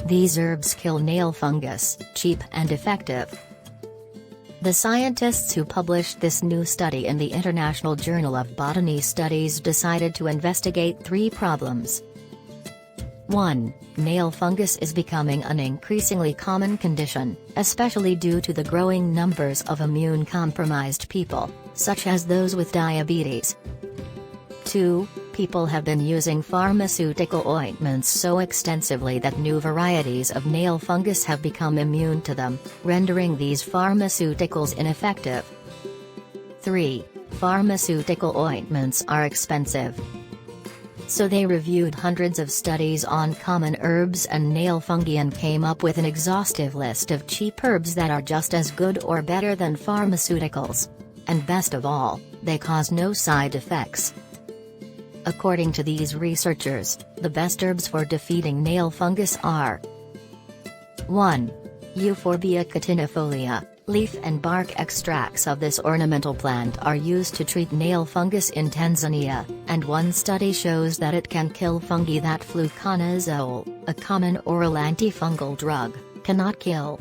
These herbs kill nail fungus, cheap and effective. The scientists who published this new study in the International Journal of Botany Studies decided to investigate 3 problems. 1. Nail fungus is becoming an increasingly common condition, especially due to the growing numbers of immune-compromised people, such as those with diabetes. 2. People have been using pharmaceutical ointments so extensively that new varieties of nail fungus have become immune to them, rendering these pharmaceuticals ineffective. 3. Pharmaceutical ointments are expensive. So they reviewed hundreds of studies on common herbs and nail fungi and came up with an exhaustive list of cheap herbs that are just as good or better than pharmaceuticals. And best of all, they cause no side effects. According to these researchers, the best herbs for defeating nail fungus are: 1. Euphorbia catinifolia. Leaf and bark extracts of this ornamental plant are used to treat nail fungus in Tanzania, and one study shows that it can kill fungi that fluconazole, a common oral antifungal drug, cannot kill.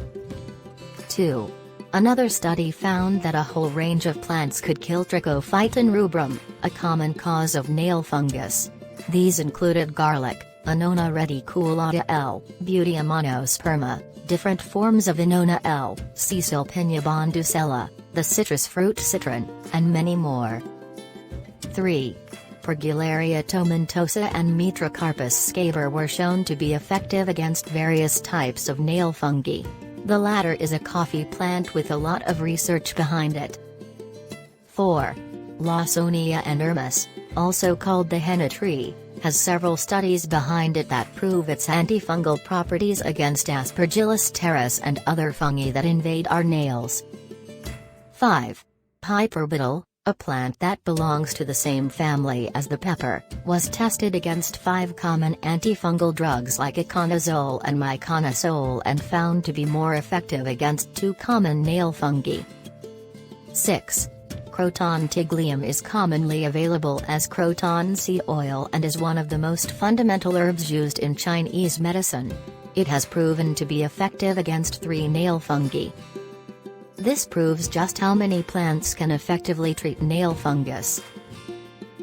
2. Another study found that a whole range of plants could kill Trichophyton rubrum, a common cause of nail fungus. These included garlic, Annona reticulata L, Butea monosperma, different forms of Annona L, Caesalpinia bonducella, the citrus fruit citron, and many more. 3. Pergularia tomentosa and Metrocarpus scaber were shown to be effective against various types of nail fungi. The latter is a coffee plant with a lot of research behind it. 4. Lawsonia inermis, also called the henna tree, has several studies behind it that prove its antifungal properties against Aspergillus terris and other fungi that invade our nails. 5. Hyperbetel, a plant that belongs to the same family as the pepper, was tested against 5 common antifungal drugs like iconazole and miconazole and found to be more effective against 2 common nail fungi. 6. Croton tiglium is commonly available as croton sea oil and is one of the most fundamental herbs used in Chinese medicine. It has proven to be effective against 3 nail fungi. This proves just how many plants can effectively treat nail fungus.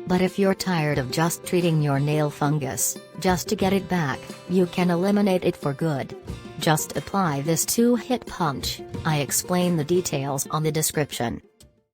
But if you're tired of just treating your nail fungus, just to get it back, you can eliminate it for good. Just apply this 2-hit punch. I explain the details on the description.